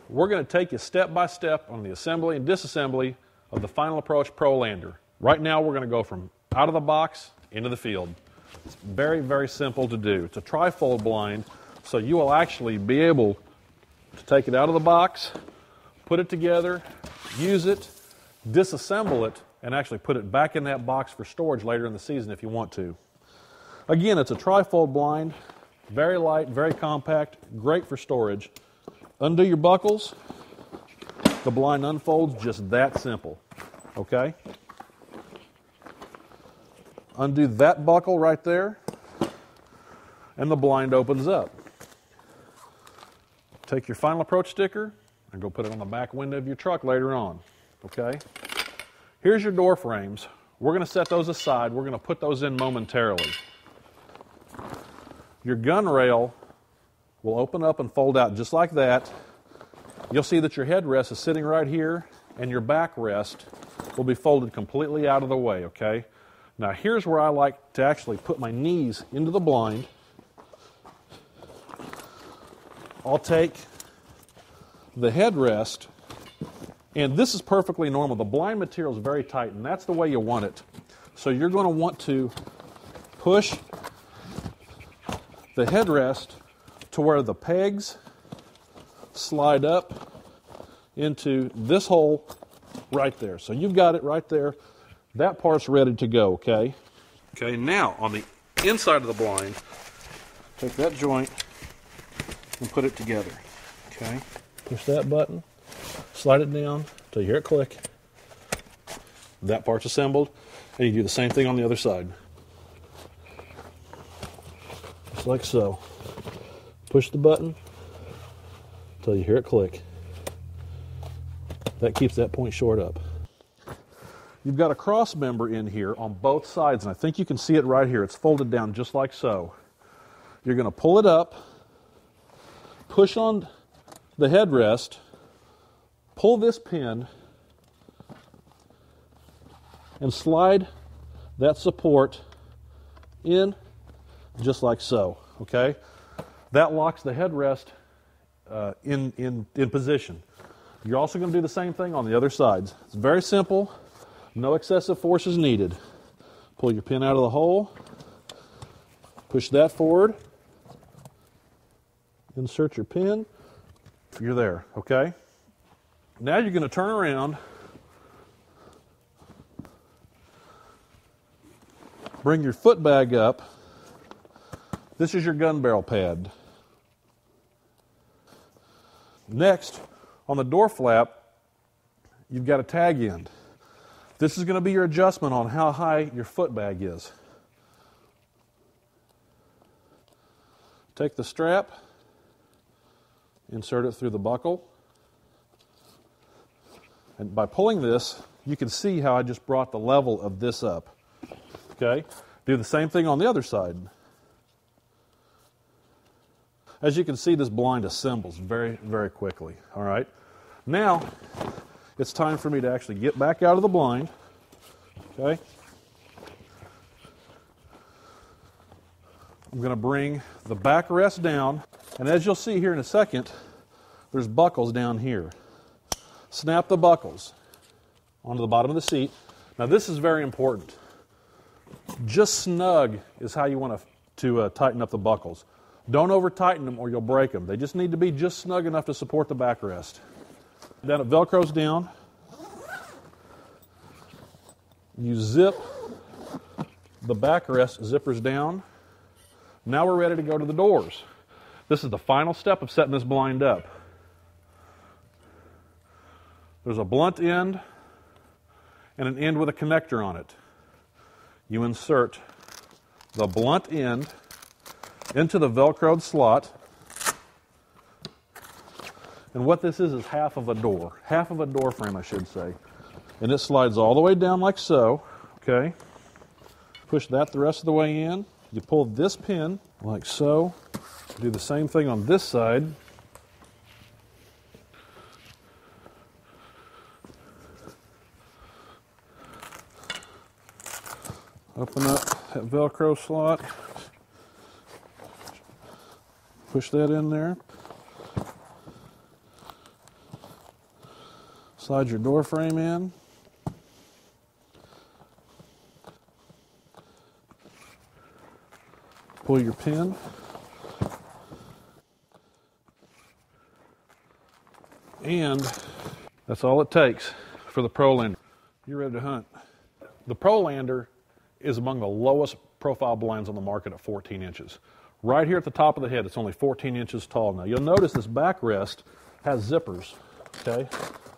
we're going to take you step by step on the assembly and disassembly of the Final Approach Pro Lander. Right now we're going to go from out of the box into the field. It's very, very simple to do. It's a trifold blind, so you will actually be able to take it out of the box, put it together, use it, disassemble it, and actually put it back in that box for storage later in the season if you want to. Again, it's a trifold blind, very light, very compact, great for storage. Undo your buckles, the blind unfolds just that simple, okay? Undo that buckle right there, and the blind opens up. Take your Final Approach sticker and go put it on the back window of your truck later on, okay? Here's your door frames. We're going to set those aside. We're going to put those in momentarily. Your gun rail will open up and fold out just like that. You'll see that your headrest is sitting right here, and your backrest will be folded completely out of the way, okay? Now here's where I like to actually put my knees into the blind. I'll take the headrest, and this is perfectly normal. The blind material is very tight, and that's the way you want it. So you're going to want to push the headrest to where the pegs slide up into this hole right there. So you've got it right there. That part's ready to go, okay? Okay, now on the inside of the blind, take that joint and put it together, okay? Push that button, slide it down until you hear it click. That part's assembled, and you do the same thing on the other side. Just like so. Push the button until you hear it click. That keeps that point short up. You've got a cross member in here on both sides, and I think you can see it right here. It's folded down just like so. You're going to pull it up, push on the headrest, pull this pin, and slide that support in just like so, okay? That locks the headrest in position. You're also going to do the same thing on the other sides. It's very simple. No excessive force is needed. Pull your pin out of the hole, push that forward, insert your pin, you're there, okay? Now you're going to turn around, bring your foot bag up. This is your gun barrel pad. Next, on the door flap, you've got a tag end. This is going to be your adjustment on how high your foot bag is. Take the strap, insert it through the buckle, and by pulling this, you can see how I just brought the level of this up. Okay? Do the same thing on the other side. As you can see, this blind assembles very, very quickly. All right? Now, it's time for me to actually get back out of the blind. Okay? I'm going to bring the backrest down, and as you'll see here in a second, there's buckles down here. Snap the buckles onto the bottom of the seat. Now this is very important. Just snug is how you want to tighten up the buckles. Don't over tighten them or you'll break them. They just need to be just snug enough to support the backrest. Then it velcros down. You zip the backrest zippers down. Now we're ready to go to the doors. This is the final step of setting this blind up. There's a blunt end and an end with a connector on it. You insert the blunt end into the velcroed slot. And what this is half of a door frame, I should say. And it slides all the way down like so, okay? Push that the rest of the way in. You pull this pin like so. Do the same thing on this side. Open up that Velcro slot. Push that in there. Slide your door frame in. Pull your pin. And that's all it takes for the Pro Lander. You're ready to hunt. The Pro Lander is among the lowest profile blinds on the market at 14 inches. Right here at the top of the head, it's only 14 inches tall. Now you'll notice this backrest has zippers, okay?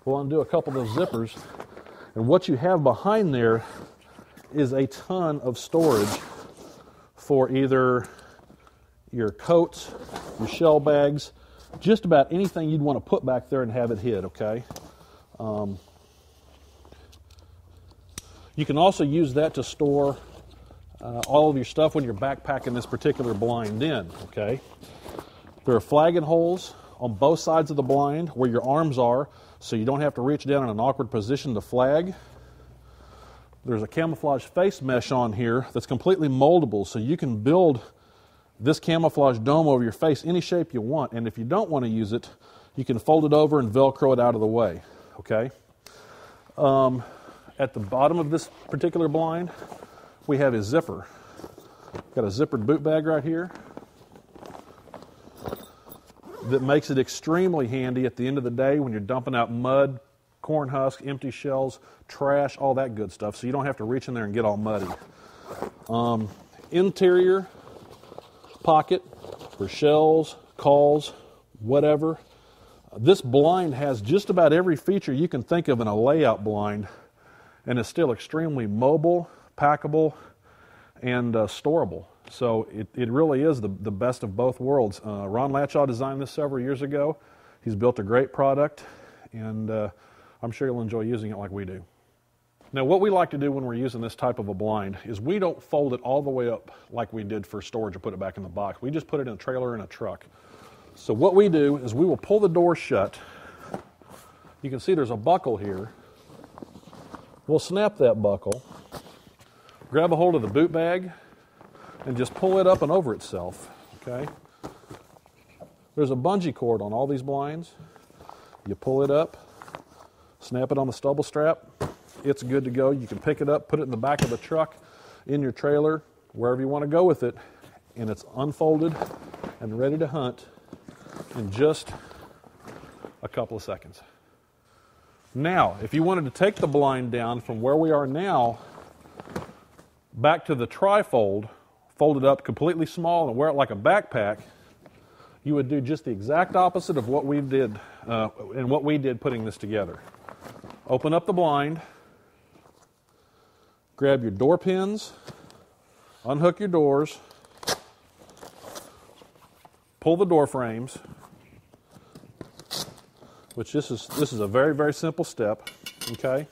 We'll undo a couple of those zippers, and what you have behind there is a ton of storage for either your coats, your shell bags, just about anything you'd want to put back there and have it hid, okay? You can also use that to store all of your stuff when you're backpacking this particular blind in, okay? There are flagging holes on both sides of the blind where your arms are, so you don't have to reach down in an awkward position to flag. There's a camouflage face mesh on here that's completely moldable, so you can build this camouflage dome over your face any shape you want, and if you don't want to use it, you can fold it over and Velcro it out of the way, okay? At the bottom of this particular blind, we have a zipper. Got a zippered boot bag right here that makes it extremely handy at the end of the day when you're dumping out mud, corn husks, empty shells, trash, all that good stuff, so you don't have to reach in there and get all muddy. Interior pocket for shells, calls, whatever. This blind has just about every feature you can think of in a layout blind, and it's still extremely mobile, packable, and storable. So it really is the best of both worlds. Ron Latshaw designed this several years ago. He's built a great product, and I'm sure you'll enjoy using it like we do. Now, what we like to do when we're using this type of a blind is we don't fold it all the way up like we did for storage or put it back in the box. We just put it in a trailer or in a truck. So what we do is we will pull the door shut. You can see there's a buckle here. We'll snap that buckle, grab a hold of the boot bag, and just pull it up and over itself, okay? There's a bungee cord on all these blinds. You pull it up, snap it on the stubble strap, it's good to go. You can pick it up, put it in the back of the truck, in your trailer, wherever you want to go with it, and it's unfolded and ready to hunt in just a couple of seconds. Now, if you wanted to take the blind down from where we are now back to the trifold, fold it up completely small and wear it like a backpack, you would do just the exact opposite of what we did and what we did putting this together. Open up the blind, grab your door pins, unhook your doors, pull the door frames, which this is a very, very simple step, okay?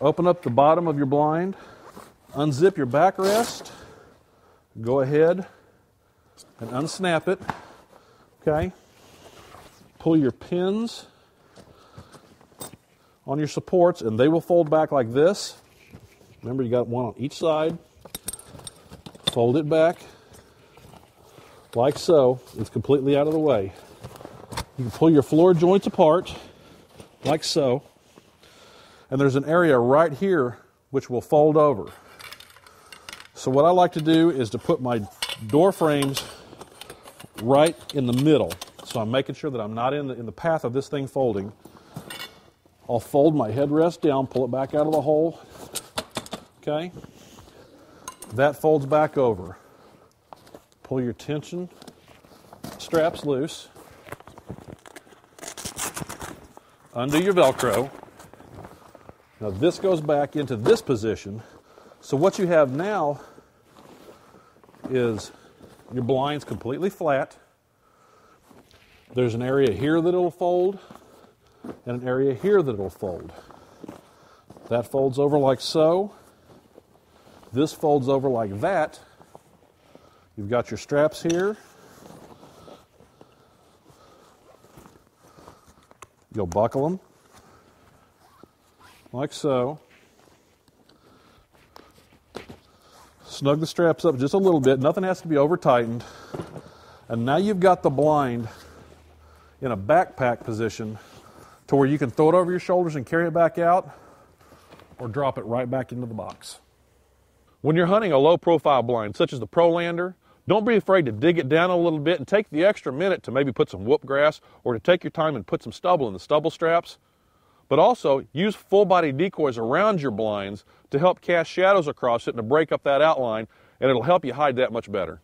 Open up the bottom of your blind, unzip your backrest, go ahead and unsnap it, okay? Pull your pins on your supports and they will fold back like this. Remember, you got one on each side. Fold it back like so. It's completely out of the way. You can pull your floor joints apart like so. And there's an area right here which will fold over. So what I like to do is to put my door frames right in the middle. So I'm making sure that I'm not in the path of this thing folding. I'll fold my headrest down, pull it back out of the hole. Okay? That folds back over. Pull your tension straps loose. Undo your Velcro. Now this goes back into this position. So what you have now is your blind's completely flat. There's an area here that it'll fold and an area here that it'll fold. That folds over like so. This folds over like that. You've got your straps here. You'll buckle them like so. Snug the straps up just a little bit. Nothing has to be over tightened. And now you've got the blind in a backpack position to where you can throw it over your shoulders and carry it back out, or drop it right back into the box. When you're hunting a low-profile blind, such as the Pro-Lander, don't be afraid to dig it down a little bit and take the extra minute to maybe put some whoop grass or to take your time and put some stubble in the stubble straps. But also, use full-body decoys around your blinds to help cast shadows across it and to break up that outline, and it'll help you hide that much better.